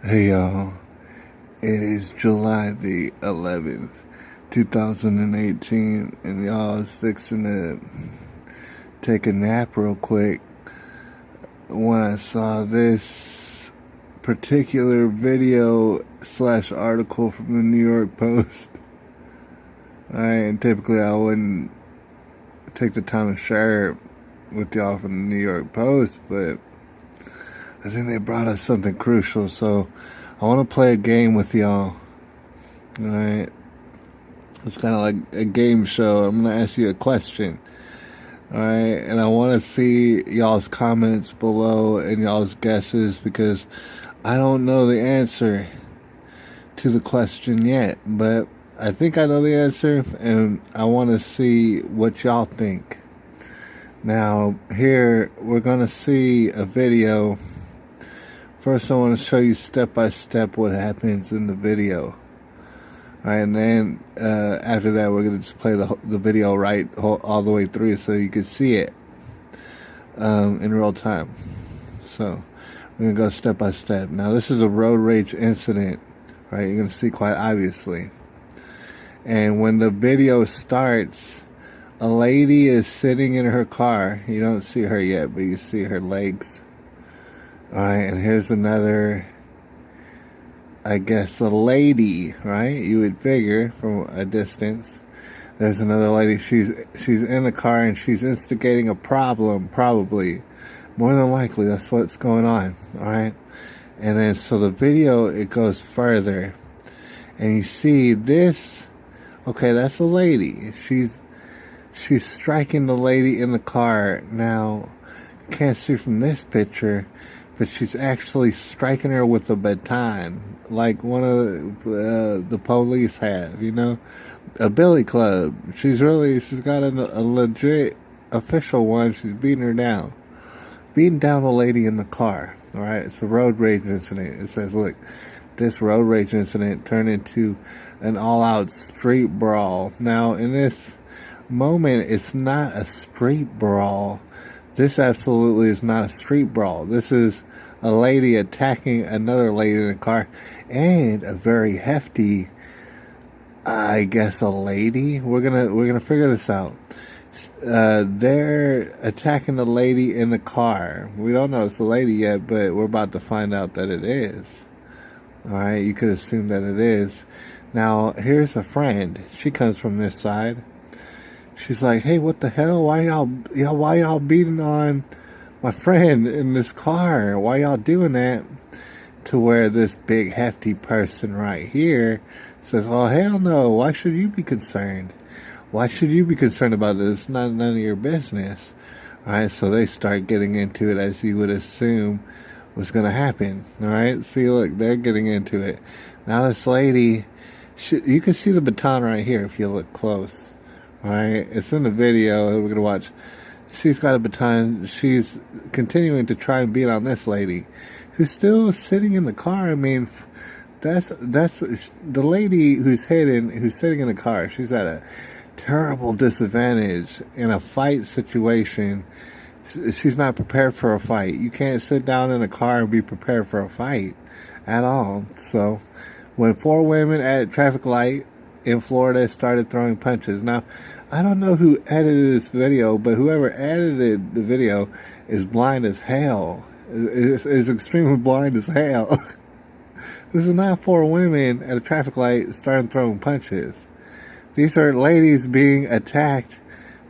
Hey y'all, it is July the 11th, 2018, and y'all is fixing to take a nap real quick when I saw this particular video slash article from the New York Post. Alright, and typically I wouldn't take the time to share it with y'all from the New York Post, but I think they brought us something crucial, so I want to play a game with y'all. Alright? It's kind of like a game show. I'm going to ask you a question. Alright? And I want to see y'all's comments below and y'all's guesses because I don't know the answer to the question yet. But I think I know the answer and I want to see what y'all think. Now, here we're going to see a video. First, I want to show you step by step what happens in the video. Alright, and then after that, we're going to just play the video all the way through so you can see it in real time. So, we're going to go step by step. Now, this is a road rage incident, right? You're going to see quite obviously. And when the video starts, a lady is sitting in her car. You don't see her yet, but you see her legs. Alright, and here's another, I guess, a lady, right? You would figure from a distance. There's another lady. She's in the car and she's instigating a problem, probably. More than likely, that's what's going on, alright? And then, so the video, it goes further. And you see this, okay, that's a lady. She's striking the lady in the car. Now, you can't see from this picture, but she's actually striking her with a baton, like one of the police have, you know, a billy club. She's got a legit official one. She's beating down the lady in the car. All right, it's a road rage incident. It says, look, this road rage incident turned into an all-out street brawl. Now, in this moment, it's not a street brawl. This absolutely is not a street brawl. This is a lady attacking another lady in a car, and a very hefty, I guess, a lady. We're gonna figure this out. They're attacking the lady in the car. We don't know it's a lady yet, but we're about to find out that it is. All right, you could assume that it is. Now, here's a friend. She comes from this side. She's like, hey, what the hell? Why y'all beating on my friend in this car? Why y'all doing that? To where this big hefty person right here says, oh, hell no. Why should you be concerned? Why should you be concerned about this? It's none of your business. Alright, so they start getting into it as you would assume was going to happen. Alright, see, look, they're getting into it. Now this lady, you can see the baton right here if you look close. Alright, it's in the video we're going to watch. She's got a baton. She's continuing to try and beat on this lady who's still sitting in the car. I mean, that's the lady who's sitting in the car. She's at a terrible disadvantage in a fight situation. She's not prepared for a fight. You can't sit down in a car and be prepared for a fight at all. So when 4 women at a traffic light in Florida started throwing punches. Now, I don't know who edited this video, but whoever edited the video is blind as hell. Is extremely blind as hell. This is not 4 women at a traffic light starting throwing punches. These are ladies being attacked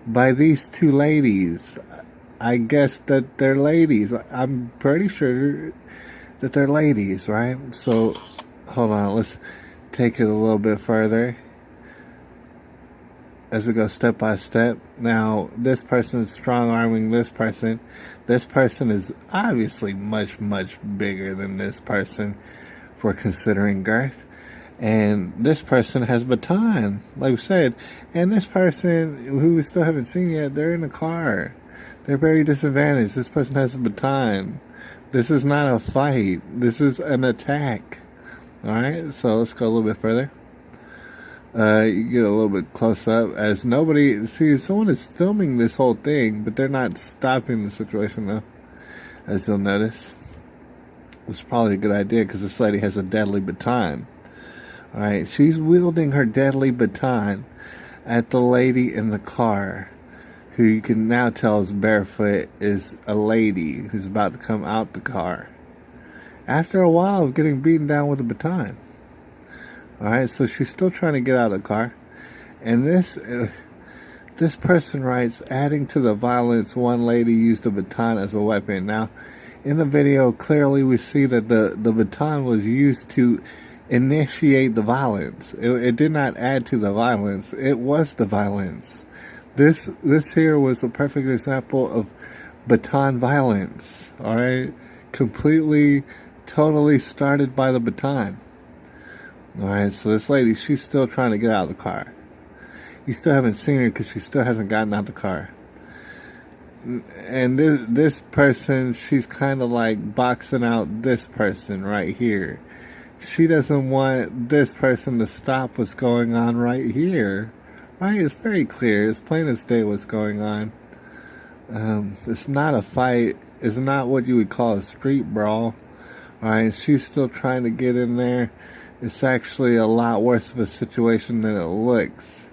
by these 2 ladies. I guess that they're ladies. I'm pretty sure that they're ladies, right? So, hold on, let's take it a little bit further as we go step by step. Now, this person is strong-arming this person. This person is obviously much, much bigger than this person for considering girth. And this person has baton, like we said. And this person, who we still haven't seen yet, they're in the car. They're very disadvantaged. This person has a baton. This is not a fight. This is an attack. Alright, so let's go a little bit further. You get a little bit close up as nobody, see, someone is filming this whole thing, but they're not stopping the situation though, as you'll notice. It's probably a good idea because this lady has a deadly baton. Alright, she's wielding her deadly baton at the lady in the car, who you can now tell is barefoot, is a lady who's about to come out the car. After a while of getting beaten down with a baton. Alright, so she's still trying to get out of the car. And this person writes, adding to the violence, one lady used a baton as a weapon. Now, in the video, clearly we see that the baton was used to initiate the violence. It did not add to the violence. It was the violence. This here was a perfect example of baton violence. Alright? Completely, totally started by the baton. Alright, so this lady, she's still trying to get out of the car. You still haven't seen her because she still hasn't gotten out of the car. And this person, she's kind of like boxing out this person right here. She doesn't want this person to stop what's going on right here. Right? It's very clear. It's plain as day what's going on. It's not a fight. It's not what you would call a street brawl. Alright, she's still trying to get in there. It's actually a lot worse of a situation than it looks.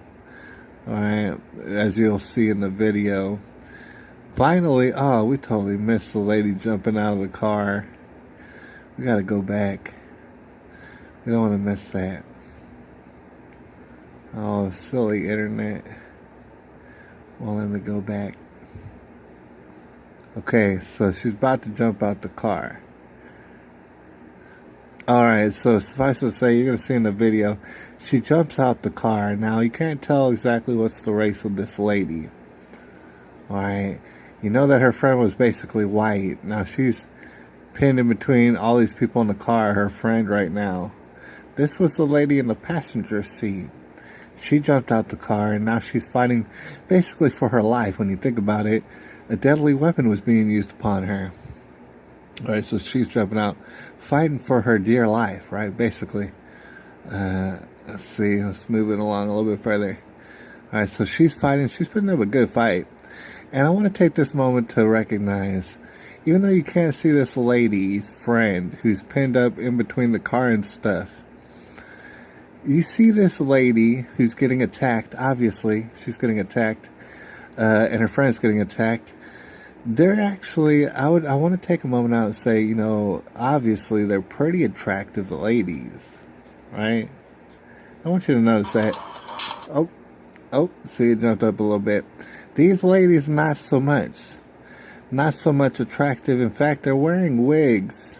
Alright, as you'll see in the video. Finally, oh, we totally missed the lady jumping out of the car. We gotta go back. We don't want to miss that. Oh, silly internet. Well, let me go back. Okay, so she's about to jump out the car. Alright, so suffice to say, you're going to see in the video, she jumps out the car. Now, you can't tell exactly what's the race of this lady. Alright, you know that her friend was basically white. Now, she's pinned in between all these people in the car, her friend right now. This was the lady in the passenger seat. She jumped out the car, and now she's fighting basically for her life. When you think about it, a deadly weapon was being used upon her. Alright, so she's jumping out, fighting for her dear life, right, basically. Let's see, let's move it along a little bit further. Alright, so she's fighting, she's putting up a good fight. And I want to take this moment to recognize, even though you can't see this lady's friend who's pinned up in between the car and stuff, you see this lady who's getting attacked. Obviously, she's getting attacked, and her friend's getting attacked. They're actually, I want to take a moment out and say, you know, obviously they're pretty attractive ladies, right? I want you to notice that. Oh, see, it jumped up a little bit. These ladies, not so much. Not so much attractive. In fact, they're wearing wigs,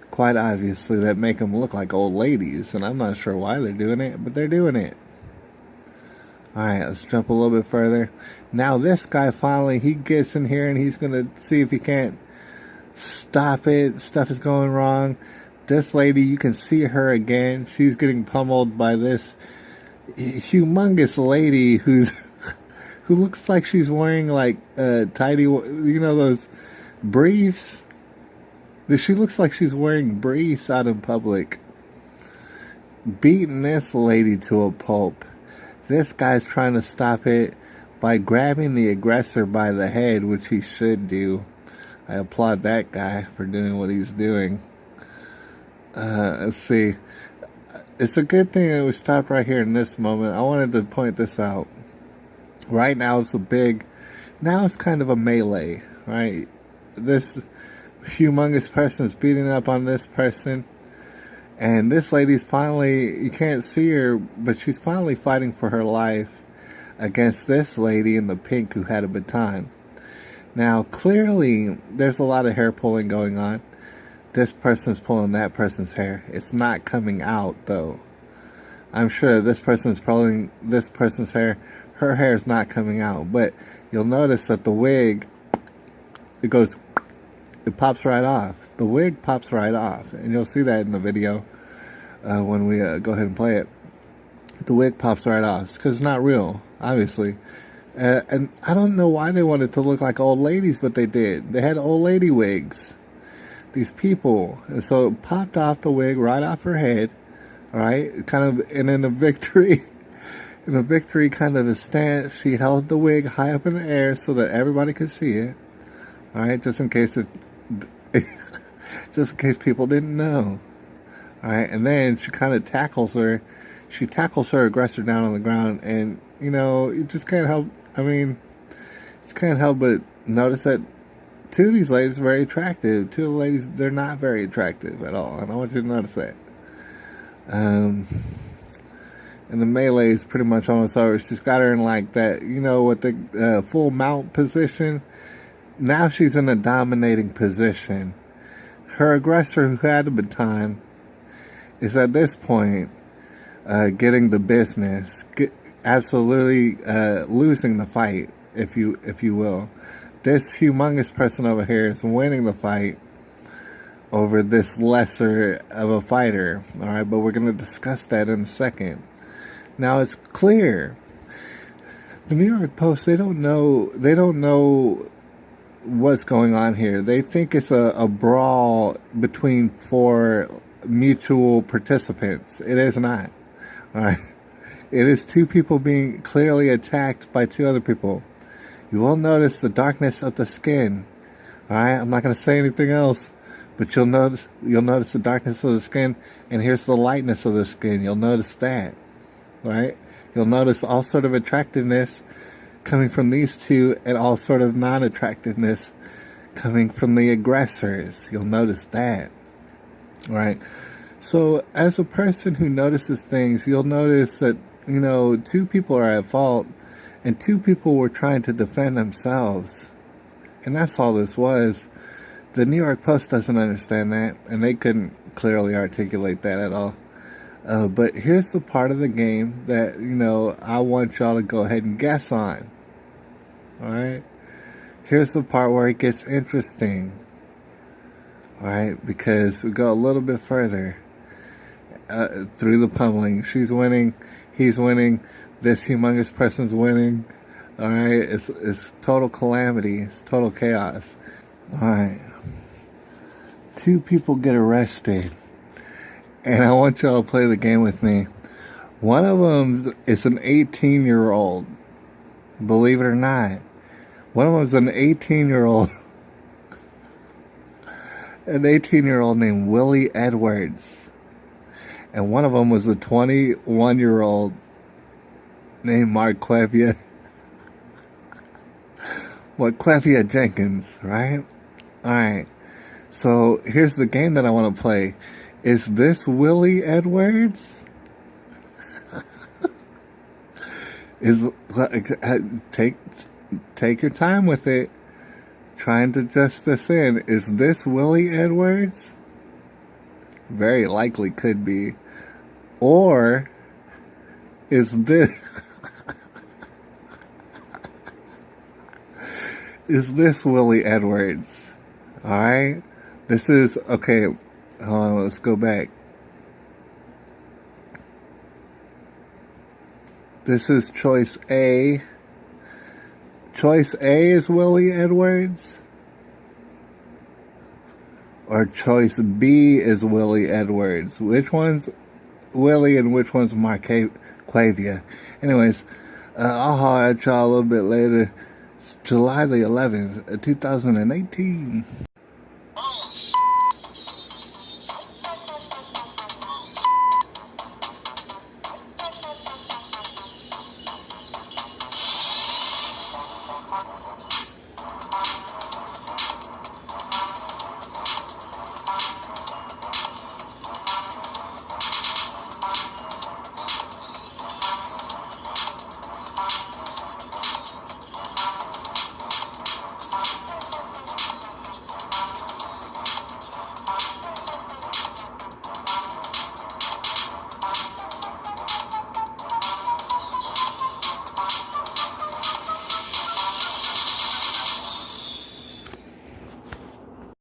quite obviously, that make them look like old ladies. And I'm not sure why they're doing it, but they're doing it. Alright, let's jump a little bit further. Now this guy finally, he gets in here and he's going to see if he can't stop it. Stuff is going wrong. This lady, you can see her again. She's getting pummeled by this humongous lady who looks like she's wearing like tidy, you know, those briefs. She looks like she's wearing briefs out in public. Beating this lady to a pulp. This guy's trying to stop it by grabbing the aggressor by the head, which he should do. I applaud that guy for doing what he's doing. Let's see. It's a good thing that we stopped right here in this moment. I wanted to point this out. Right now it's now it's kind of a melee, right? This humongous person is beating up on this person. And this lady's finally, you can't see her, but she's finally fighting for her life against this lady in the pink who had a baton. Now, clearly, there's a lot of hair pulling going on. This person's pulling that person's hair. It's not coming out, though. I'm sure this person's pulling this person's hair. Her hair is not coming out. But you'll notice that the wig, it pops right off. The wig pops right off. And you'll see that in the video when we go ahead and play it. The wig pops right off. It's because it's not real, obviously. And I don't know why they wanted to look like old ladies, but they did. They had old lady wigs. These people. And so it popped off the wig right off her head. Alright? Kind of, and in a victory kind of a stance, she held the wig high up in the air so that everybody could see it. Alright? Just in case it Just in case people didn't know. Alright, and then she kind of tackles her. She tackles her aggressor down on the ground, and, you know, you just can't help, I mean, just can't help but notice that two of these ladies are very attractive. Two of the ladies, they're not very attractive at all, and I want you to notice that. And the melee is pretty much almost over. She's got her in like that, you know, with the full mount position. Now she's in a dominating position. Her aggressor, who had the baton, is at this point getting the business, absolutely losing the fight, if you will. This humongous person over here is winning the fight over this lesser of a fighter. All right, but we're going to discuss that in a second. Now it's clear the New York Post, they don't know what's going on here. They think it's a brawl between four mutual participants. It is not. All right, it is two people being clearly attacked by two other people. You will notice the darkness of the skin. All right, I'm not going to say anything else, but you'll notice the darkness of the skin, and here's the lightness of the skin. You'll notice that. Right? You'll notice all sort of attractiveness coming from these two, and all sort of non-attractiveness coming from the aggressors. You'll notice that. Right? So as a person who notices things, you'll notice that, you know, two people are at fault, and two people were trying to defend themselves. And that's all this was. The New York Post doesn't understand that, and they couldn't clearly articulate that at all. But here's the part of the game that, you know, I want y'all to go ahead and guess on. Alright? Here's the part where it gets interesting. Alright? Because we go a little bit further through the pummeling. She's winning. He's winning. This humongous person's winning. Alright? It's total calamity. It's total chaos. Alright. Two people get arrested. And I want y'all to play the game with me. One of them is an 18-year-old. Believe it or not. One of them is an 18-year-old. An 18-year-old named Willie Edwards. And one of them was a 21-year-old named Marquevia Jenkins, right? Alright. So here's the game that I want to play. Is this Willie Edwards? Take your time with it. Trying to adjust this in. Is this Willie Edwards? Very likely could be. Or is this is this Willie Edwards? Alright? This is okay. Hold on, let's go back. This is choice A. Choice A is Willie Edwards? Or choice B is Willie Edwards? Which one's Willie and which one's Marquevia? Anyways, I'll holler at y'all a little bit later. It's July the 11th, 2018.